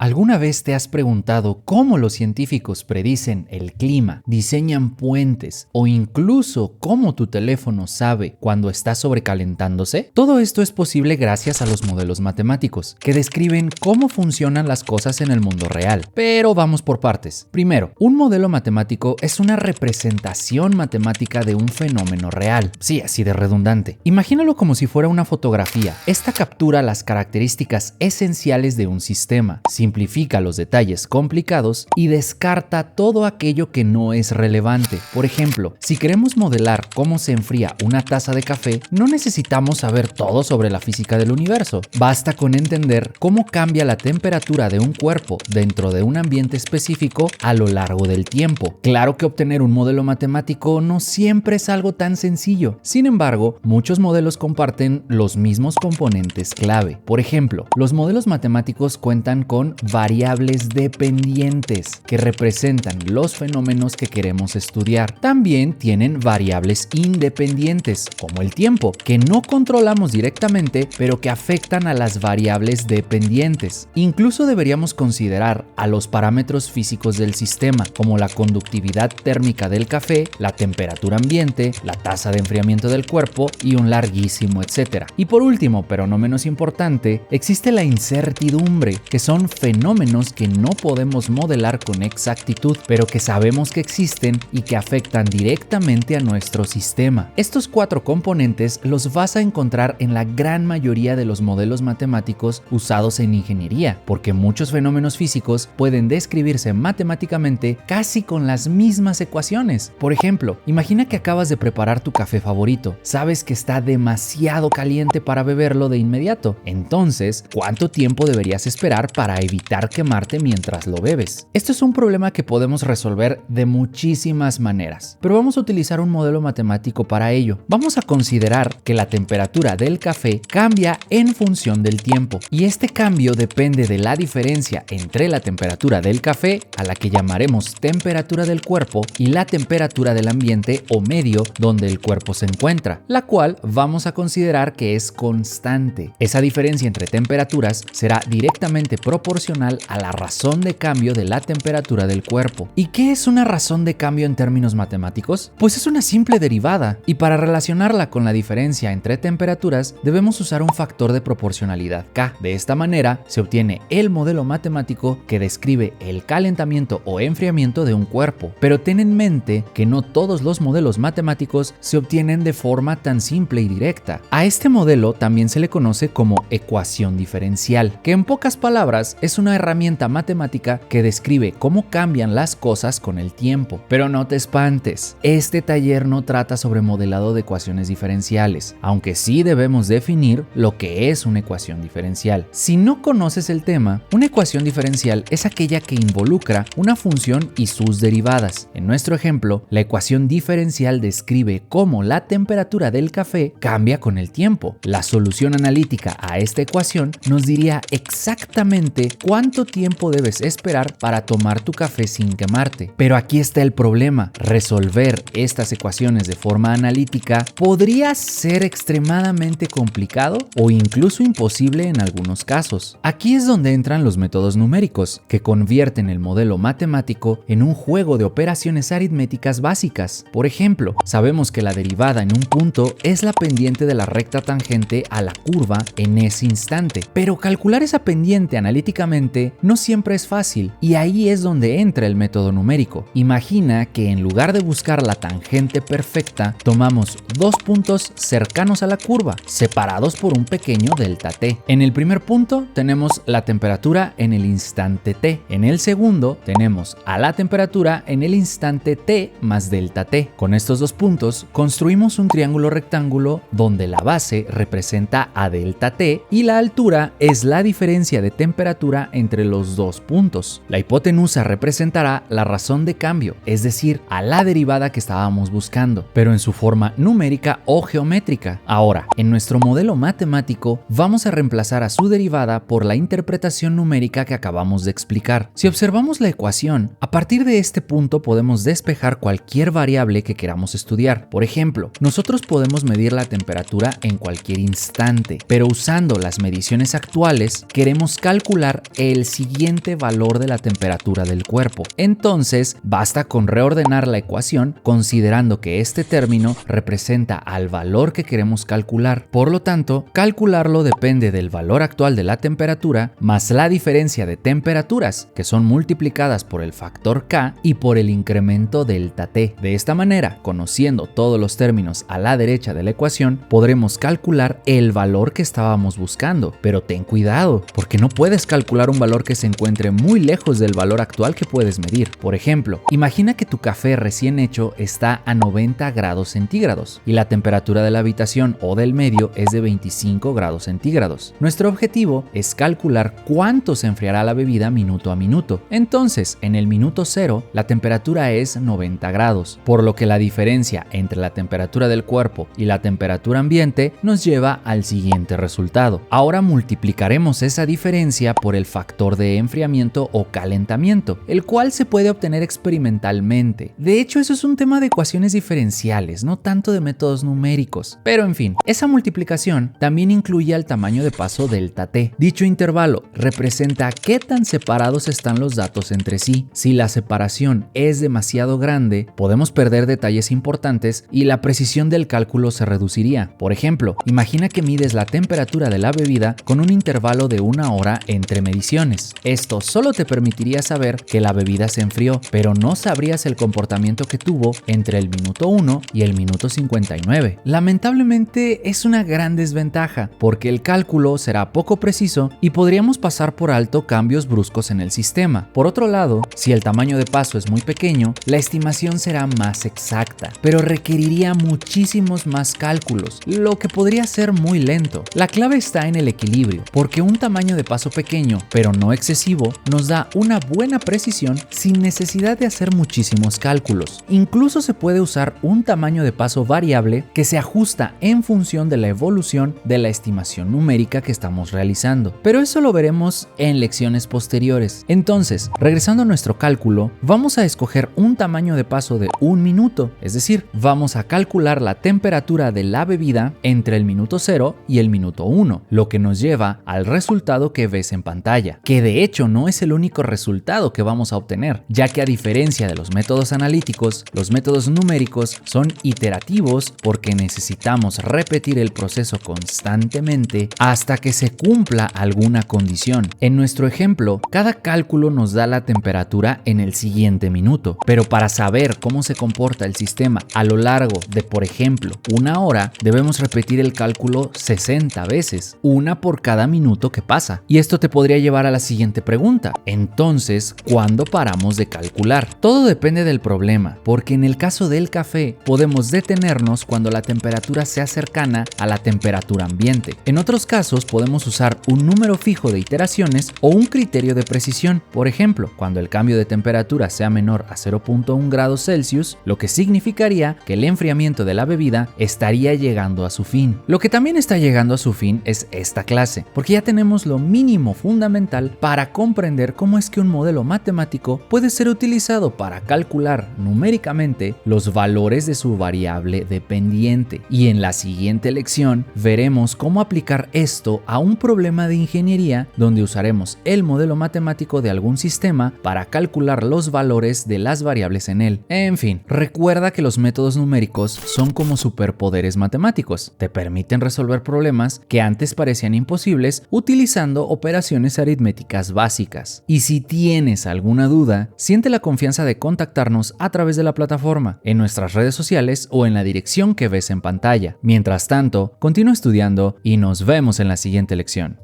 ¿Alguna vez te has preguntado cómo los científicos predicen el clima, diseñan puentes o incluso cómo tu teléfono sabe cuando está sobrecalentándose? Todo esto es posible gracias a los modelos matemáticos, que describen cómo funcionan las cosas en el mundo real. Pero vamos por partes. Primero, un modelo matemático es una representación matemática de un fenómeno real. Sí, así de redundante. Imagínalo como si fuera una fotografía. Esta captura las características esenciales de un sistema, simplifica los detalles complicados y descarta todo aquello que no es relevante. Por ejemplo, si queremos modelar cómo se enfría una taza de café, no necesitamos saber todo sobre la física del universo. Basta con entender cómo cambia la temperatura de un cuerpo dentro de un ambiente específico a lo largo del tiempo. Claro que obtener un modelo matemático no siempre es algo tan sencillo. Sin embargo, muchos modelos comparten los mismos componentes clave. Por ejemplo, los modelos matemáticos cuentan con variables dependientes que representan los fenómenos que queremos estudiar. También tienen variables independientes, como el tiempo, que no controlamos directamente, pero que afectan a las variables dependientes. Incluso deberíamos considerar a los parámetros físicos del sistema, como la conductividad térmica del café, la temperatura ambiente, la tasa de enfriamiento del cuerpo y un larguísimo etcétera. Y por último, pero no menos importante, existe la incertidumbre, que son fenómenos que no podemos modelar con exactitud, pero que sabemos que existen y que afectan directamente a nuestro sistema. Estos cuatro componentes los vas a encontrar en la gran mayoría de los modelos matemáticos usados en ingeniería, porque muchos fenómenos físicos pueden describirse matemáticamente casi con las mismas ecuaciones. Por ejemplo, imagina que acabas de preparar tu café favorito. Sabes que está demasiado caliente para beberlo de inmediato. Entonces, ¿cuánto tiempo deberías esperar para evitar quemarte mientras lo bebes? Esto es un problema que podemos resolver de muchísimas maneras, pero vamos a utilizar un modelo matemático para ello. Vamos a considerar que la temperatura del café cambia en función del tiempo, y este cambio depende de la diferencia entre la temperatura del café, a la que llamaremos temperatura del cuerpo, y la temperatura del ambiente o medio donde el cuerpo se encuentra, la cual vamos a considerar que es constante. Esa diferencia entre temperaturas será directamente proporcional a la razón de cambio de la temperatura del cuerpo. ¿Y qué es una razón de cambio en términos matemáticos? Pues es una simple derivada, y para relacionarla con la diferencia entre temperaturas debemos usar un factor de proporcionalidad K. De esta manera se obtiene el modelo matemático que describe el calentamiento o enfriamiento de un cuerpo. Pero ten en mente que no todos los modelos matemáticos se obtienen de forma tan simple y directa. A este modelo también se le conoce como ecuación diferencial, que en pocas palabras es una herramienta matemática que describe cómo cambian las cosas con el tiempo. Pero no te espantes, este taller no trata sobre modelado de ecuaciones diferenciales, aunque sí debemos definir lo que es una ecuación diferencial. Si no conoces el tema, una ecuación diferencial es aquella que involucra una función y sus derivadas. En nuestro ejemplo, la ecuación diferencial describe cómo la temperatura del café cambia con el tiempo. La solución analítica a esta ecuación nos diría exactamente cuánto tiempo debes esperar para tomar tu café sin quemarte. Pero aquí está el problema: resolver estas ecuaciones de forma analítica podría ser extremadamente complicado o incluso imposible en algunos casos. Aquí es donde entran los métodos numéricos, que convierten el modelo matemático en un juego de operaciones aritméticas básicas. Por ejemplo, sabemos que la derivada en un punto es la pendiente de la recta tangente a la curva en ese instante, pero calcular esa pendiente analíticamente no siempre es fácil, y ahí es donde entra el método numérico. Imagina que en lugar de buscar la tangente perfecta, tomamos dos puntos cercanos a la curva, separados por un pequeño delta t. En el primer punto tenemos la temperatura en el instante t. En el segundo tenemos a la temperatura en el instante t más delta t. Con estos dos puntos construimos un triángulo rectángulo donde la base representa a delta t y la altura es la diferencia de temperatura entre los dos puntos. La hipotenusa representará la razón de cambio, es decir, a la derivada que estábamos buscando, pero en su forma numérica o geométrica. Ahora, en nuestro modelo matemático vamos a reemplazar a su derivada por la interpretación numérica que acabamos de explicar. Si observamos la ecuación, a partir de este punto podemos despejar cualquier variable que queramos estudiar. Por ejemplo, nosotros podemos medir la temperatura en cualquier instante, pero usando las mediciones actuales queremos calcular el siguiente valor de la temperatura del cuerpo. Entonces, basta con reordenar la ecuación considerando que este término representa al valor que queremos calcular. Por lo tanto, calcularlo depende del valor actual de la temperatura más la diferencia de temperaturas, que son multiplicadas por el factor K y por el incremento delta T. De esta manera, conociendo todos los términos a la derecha de la ecuación, podremos calcular el valor que estábamos buscando. Pero ten cuidado, porque no puedes calcular un valor que se encuentre muy lejos del valor actual que puedes medir. Por ejemplo, imagina que tu café recién hecho está a 90 grados centígrados y la temperatura de la habitación o del medio es de 25 grados centígrados. Nuestro objetivo es calcular cuánto se enfriará la bebida minuto a minuto. Entonces, en el minuto 0, la temperatura es 90 grados, por lo que la diferencia entre la temperatura del cuerpo y la temperatura ambiente nos lleva al siguiente resultado. Ahora multiplicaremos esa diferencia por el factor de enfriamiento o calentamiento, el cual se puede obtener experimentalmente. De hecho, eso es un tema de ecuaciones diferenciales, no tanto de métodos numéricos. Pero en fin, esa multiplicación también incluye el tamaño de paso delta T. Dicho intervalo representa qué tan separados están los datos entre sí. Si la separación es demasiado grande, podemos perder detalles importantes y la precisión del cálculo se reduciría. Por ejemplo, imagina que mides la temperatura de la bebida con un intervalo de 1 hora entre mediciones. Esto solo te permitiría saber que la bebida se enfrió, pero no sabrías el comportamiento que tuvo entre el minuto 1 y el minuto 59. Lamentablemente es una gran desventaja, porque el cálculo será poco preciso y podríamos pasar por alto cambios bruscos en el sistema. Por otro lado, si el tamaño de paso es muy pequeño, la estimación será más exacta, pero requeriría muchísimos más cálculos, lo que podría ser muy lento. La clave está en el equilibrio, porque un tamaño de paso pequeño, pero no excesivo, nos da una buena precisión sin necesidad de hacer muchísimos cálculos. Incluso se puede usar un tamaño de paso variable que se ajusta en función de la evolución de la estimación numérica que estamos realizando, pero eso lo veremos en lecciones posteriores. Entonces, regresando a nuestro cálculo, vamos a escoger un tamaño de paso de 1 minuto, es decir, vamos a calcular la temperatura de la bebida entre el minuto 0 y el minuto 1, lo que nos lleva al resultado que ves en pantalla, que de hecho no es el único resultado que vamos a obtener, ya que a diferencia de los métodos analíticos, los métodos numéricos son iterativos porque necesitamos repetir el proceso constantemente hasta que se cumpla alguna condición. En nuestro ejemplo, cada cálculo nos da la temperatura en el siguiente minuto, pero para saber cómo se comporta el sistema a lo largo de, por ejemplo, 1 hora, debemos repetir el cálculo 60 veces, una por cada minuto que pasa. Y esto te podría llevar a la siguiente pregunta. Entonces, ¿cuándo paramos de calcular? Todo depende del problema, porque en el caso del café podemos detenernos cuando la temperatura sea cercana a la temperatura ambiente. En otros casos podemos usar un número fijo de iteraciones o un criterio de precisión. Por ejemplo, cuando el cambio de temperatura sea menor a 0.1 grados Celsius, lo que significaría que el enfriamiento de la bebida estaría llegando a su fin. Lo que también está llegando a su fin es esta clase, porque ya tenemos lo mínimo fundamental para comprender cómo es que un modelo matemático puede ser utilizado para calcular numéricamente los valores de su variable dependiente. Y en la siguiente lección veremos cómo aplicar esto a un problema de ingeniería donde usaremos el modelo matemático de algún sistema para calcular los valores de las variables en él. En fin, recuerda que los métodos numéricos son como superpoderes matemáticos. Te permiten resolver problemas que antes parecían imposibles utilizando operaciones aritméticas básicas. Y si tienes alguna duda, siente la confianza de contactarnos a través de la plataforma, en nuestras redes sociales o en la dirección que ves en pantalla. Mientras tanto, continúa estudiando y nos vemos en la siguiente lección.